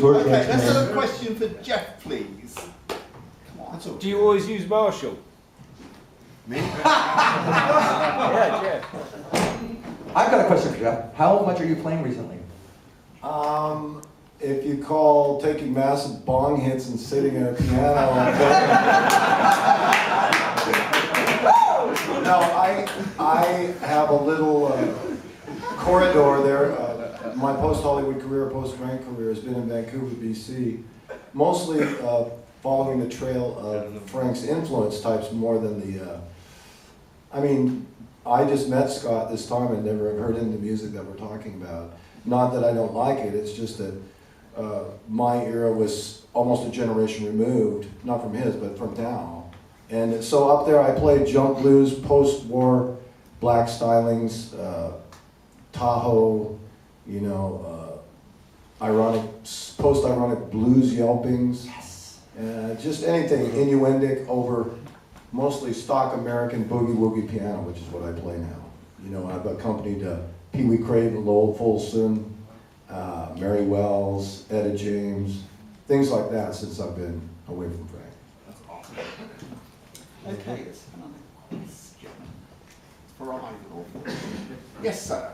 torture. Okay, let's have a question for Jeff, please. Come on. Do you always use Marshall? Me? Yeah, Jeff. I've got a question for you. How much are you playing recently? If you call taking massive bong hits and sitting at a piano. No, I have a little corridor there. My post-Hollywood career, post-Rank career has been in Vancouver, BC, mostly following the trail of Frank's influence types more than the. I mean, I just met Scott this time and never have heard any of the music that we're talking about. Not that I don't like it, it's just that my era was almost a generation removed, not from his, but from now. And so up there I played jump blues, post-war black stylings, Tahoe, you know, ironic, post-ironic blues yelpings. Yes. Just anything innuendic over mostly stock American boogie-woogie piano, which is what I play now. You know, I've accompanied Pee Wee Craven, Lowell Fulson, Mary Wells, Etta James, things like that since I've been away from Frank. That's awesome. Okay, let's have another question. Yes, sir.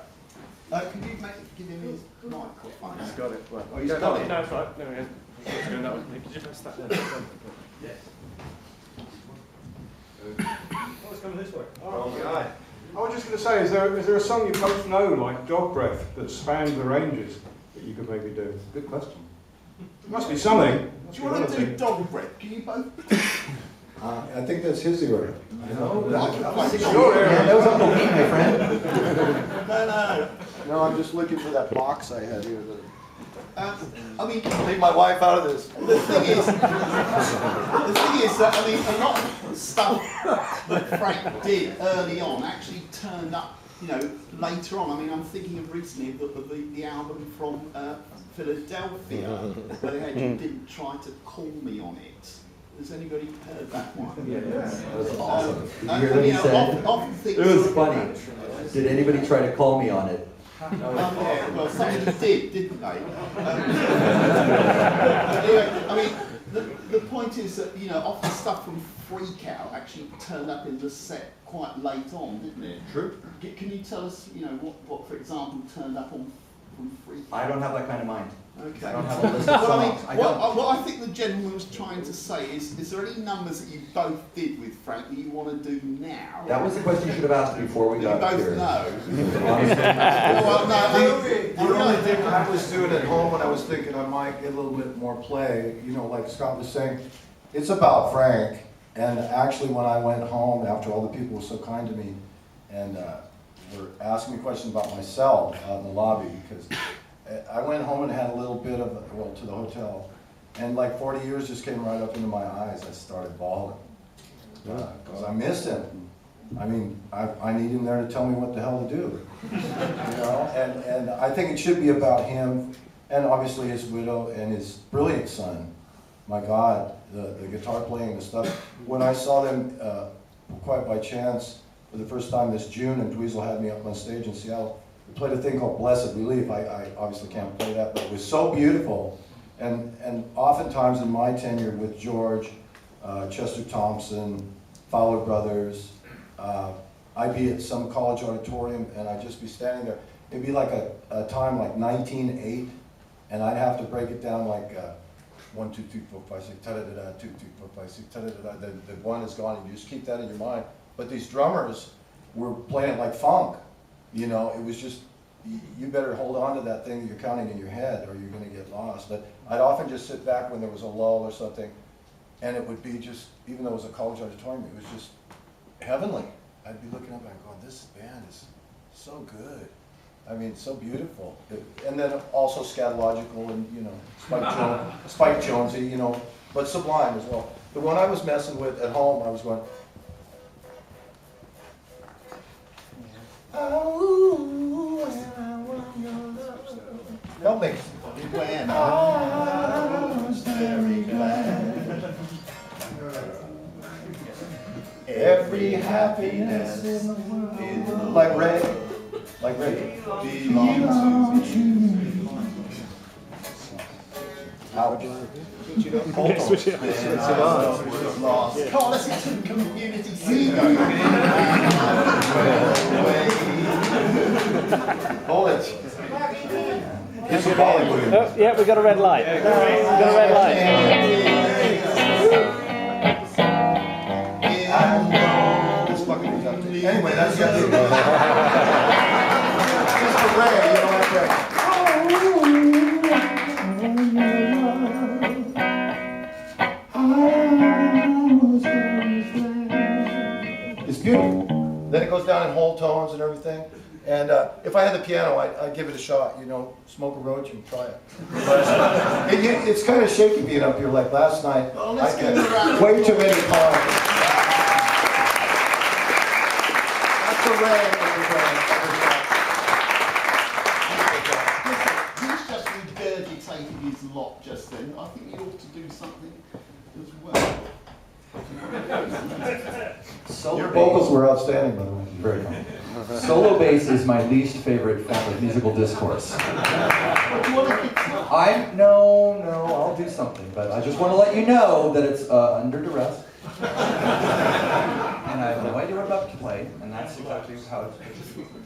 Can you give him his microphone? He's got it. Well, oh, he's got it? No, it's right. No, he hasn't. He's going that way. Could you press that there? Yes. Oh, it's coming this way. Oh, God. I was just going to say, is there a song you both know, like Dog Breath, that spans the ranges that you could maybe do? Good question. Must be something. Do you want to do Dog Breath? Can you both? I think that's his era. No, that was your era. Yeah, that was Uncle Pete, my friend. No, I'm just looking for that box I had here. I mean, Take my wife out of this. the thing is that, I mean, a lot of stuff that Frank did early on actually turned up, you know, later on. I mean, I'm thinking of recently of the album from Philadelphia, where they had You Didn't Try to Call Me on it. Has anybody heard that one? Yeah, that was awesome. Did you hear I what he mean, said? often things It was sort of- funny. Did anybody try to call me on it? Yeah, well, somebody did, didn't they? Anyway, I mean, the point is that, you know, often stuff from Freak Out actually turned up in the set quite late on, didn't it? True. Can you tell us, you know, what for example, turned up on from Freak Out? I don't have that kind of mind. Okay. I don't have a list of Well, I mean, songs. what I think the gentleman was trying to say is there any numbers that you both did with Frank that you want to do now? That was the question you should have asked before we you got both here. know. Honestly. Well, no, The only thing I was doing at home when I was thinking I might get a little bit more play, you know, like Scott was saying, it's about Frank. And actually when I went home, after all the people were so kind to me and were asking me questions about myself out in the lobby, because I went home and had a little bit of, well, to the hotel, and like 40 years just came right up into my eyes. I started bawling, because I miss him. I mean, I need him there to tell me what the hell to do, you know? And I think it should be about him, and obviously his widow and his brilliant son. My God, the guitar playing and the stuff. When I saw them, quite by chance, for the first time this June, and Dweezil had me up on stage in Seattle, we played a thing called Blessed Relief. I obviously can't play that, but it was so beautiful. And oftentimes in my tenure with George, Chester Thompson, Fowler Brothers, I'd be at some college auditorium and I'd just be standing there. It'd be like a time like 1908, and I'd have to break it down like 1, 2, 3, 4, 5, 6, ta-da-da-da, 2, 2, 4, 5, 6, ta-da-da-da. The one is gone, and you just keep that in your mind. But these drummers were playing it like funk. You know, it was just, you better hold on to that thing you're counting in your head or you're going to get lost. But I'd often just sit back when there was a lull or something, and it would be just, even though it was a college auditorium, it was just heavenly. I'd be looking up and going, this band is so good. I mean, so beautiful. And then also scatological and, you know, Spike Jonesy, you know, but sublime as well. The one I was messing with at home, I was going, help me. When I was very glad, every happiness in the world, Like Ray. Like Ray. belonged to me. Ouch. Switch it on. Last. Come on, let's get some community singing. Hold it. Get some volume. Oh, yeah, we got a red light. We got a red light. Anyway, that's got to just for Ray, you don't have to. It's beautiful. Then it goes down in whole tones and everything. And if I had the piano, I'd give it a shot. You know, smoke a roach and try it. But it's kind of shaky being up here. Like last night, I get way too many calls. He's just regurgitated his lot just then. I think he ought to do something as well. Your vocals were outstanding, by the way. Very cool. Solo bass is my least favorite form of musical discourse. No, I'll do something, but I just want to let you know that it's under duress. And I have no idea what I'm about to play, and that's exactly how it's supposed to be.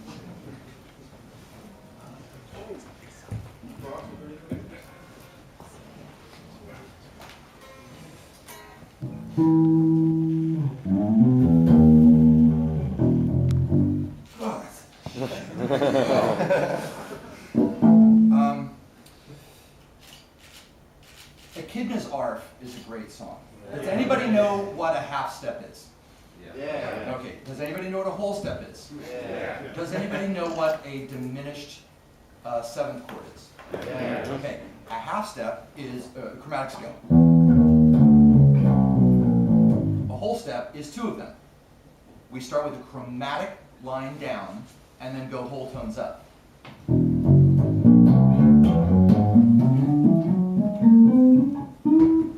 Echidna's Arf is a great song. Does anybody know what a half step is? Yeah. Okay. Does anybody know what a whole step is? Yeah. Does anybody know what a diminished seventh chord is? Yeah. Okay. A half step is a chromatic scale. A whole step is two of them. We start with a chromatic line down and then go whole tones up.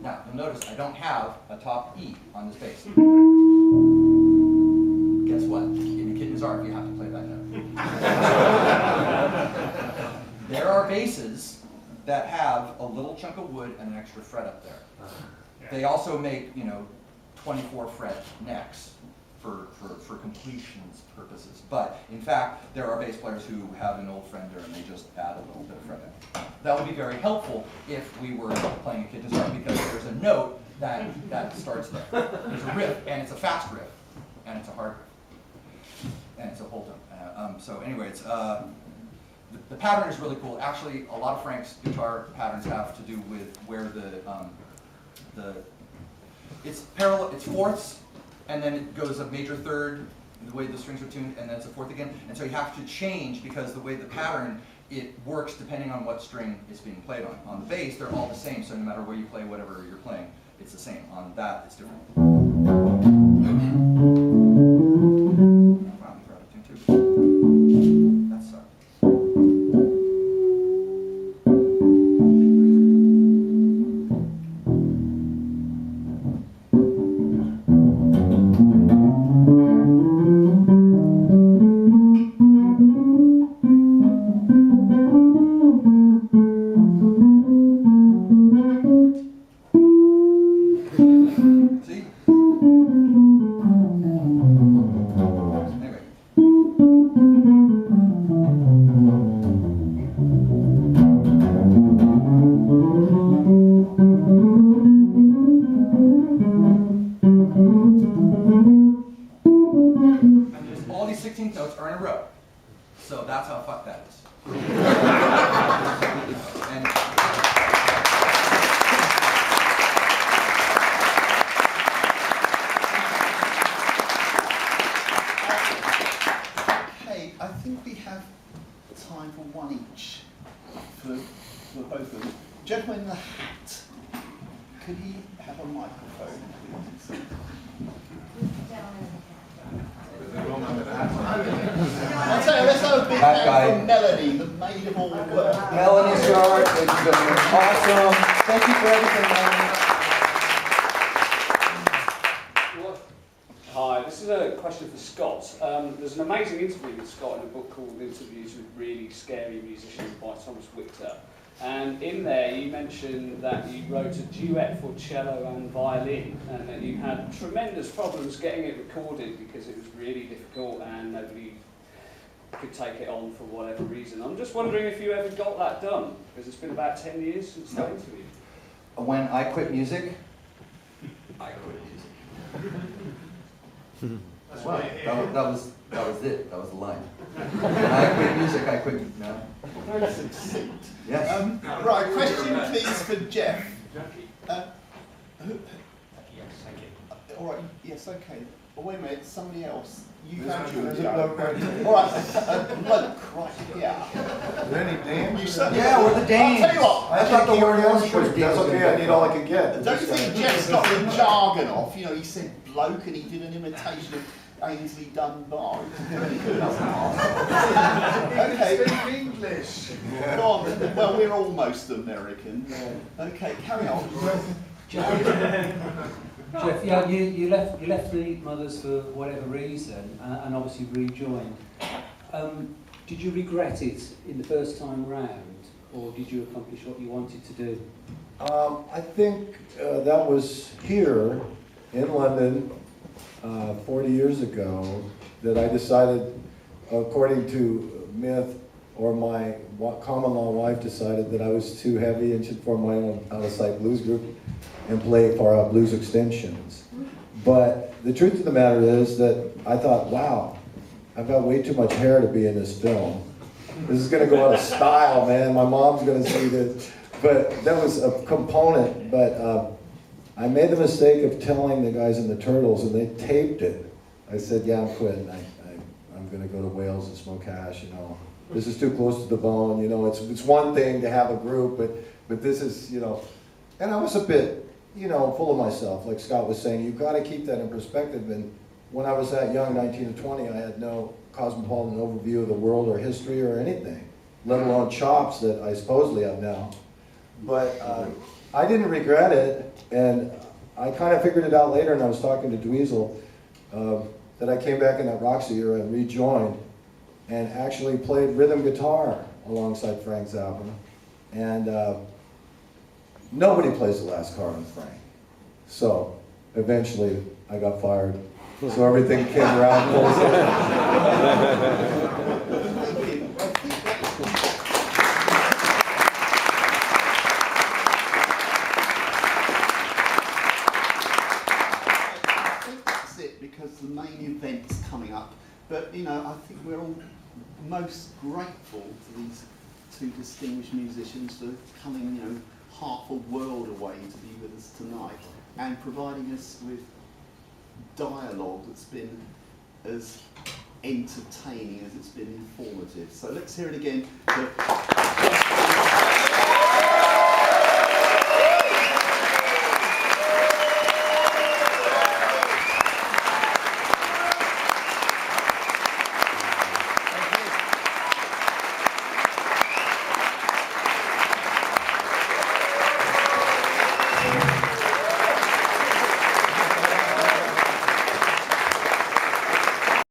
Now, you'll notice I don't have a top E on this bass. Guess what? In Echidna's Arf, you have to play that note. There are basses that have a little chunk of wood and an extra fret up there. They also make, 24 fret necks for completions purposes. But in fact, there are bass players who have an old Fender and they just add a little bit of fret. That would be very helpful if we were playing Echidna's Arf, because there's a note that starts there. There's a riff, and it's a fast riff, and it's a hard riff, and it's a whole tone. So anyway, it's the pattern is really cool. Actually, a lot of Frank's guitar patterns have to do with where it's parallel, it's fourths, and then it goes a major third, the way the strings are tuned, and then it's a fourth again. And so you have to change because the way the pattern, it works depending on what string is being played on. On the bass, they're all the same, so no matter where you play whatever you're playing, it's the same. On that, it's different. Wow, you're out of tune too. That sucks. And in there you mentioned that you wrote a duet for cello and violin, and that you had tremendous problems getting it recorded because it was really difficult and nobody could take it on for whatever reason. I'm just wondering if you ever got that done, because it's been about 10 years since that interview. When I quit music, I quit music. Well, that was it. That was the line. When I quit music, I quit. No. Very succinct. Yes. Right, question please for Jeff. Yes, thank you. All right, yes, okay. Oh, wait a minute, somebody else. You There's found your a bloke right here. All right, bloke right here. Is there any Danes? You said, Yeah, we're the Danes. I'll tell you what. I thought the word was That's okay, I need all I can get. Don't you think Jeff's got the jargon off? You know, he said bloke and he did an imitation of Ainsley Dunbar. Very good. Okay. Speak English. Go on then. Well, we're almost American. Okay, carry on. Jeff, yeah, you left the Mothers for whatever reason, and obviously rejoined. Did you regret it in the first time round, or did you accomplish what you wanted to do? I think that was here in London 40 years ago that I decided, according to myth, or my common law wife decided that I was too heavy and should form my own out-of-sight blues group and play for blues extensions. But the truth of the matter is that I thought, wow, I've got way too much hair to be in this film. This is gonna go out of style, man. My mom's gonna see this. But that was a component, but I made the mistake of telling the guys in the Turtles, and they taped it. I said, yeah, I'm quitting. I'm gonna go to Wales and smoke hash, you know. This is too close to the bone, you know. It's one thing to have a group, but this is, you know. And I was a bit, you know, full of myself. Like Scott was saying, you've got to keep that in perspective. And when I was that young, 19 to 20, I had no cosmopolitan overview of the world or history or anything, let alone chops that I supposedly have now. But I didn't regret it, and I kind of figured it out later, and I was talking to Dweezil, that I came back in that Roxy era and rejoined, and actually played rhythm guitar alongside Frank Zappa. And nobody plays the last card on Frank. So eventually I got fired. So everything came around full circle. I think that's it, because the main event's coming up. But, you know, I think we're all most grateful to these two distinguished musicians for coming, you know, half a world away to be with us tonight and providing us with dialogue that's been as entertaining as it's been informative. So let's hear it again.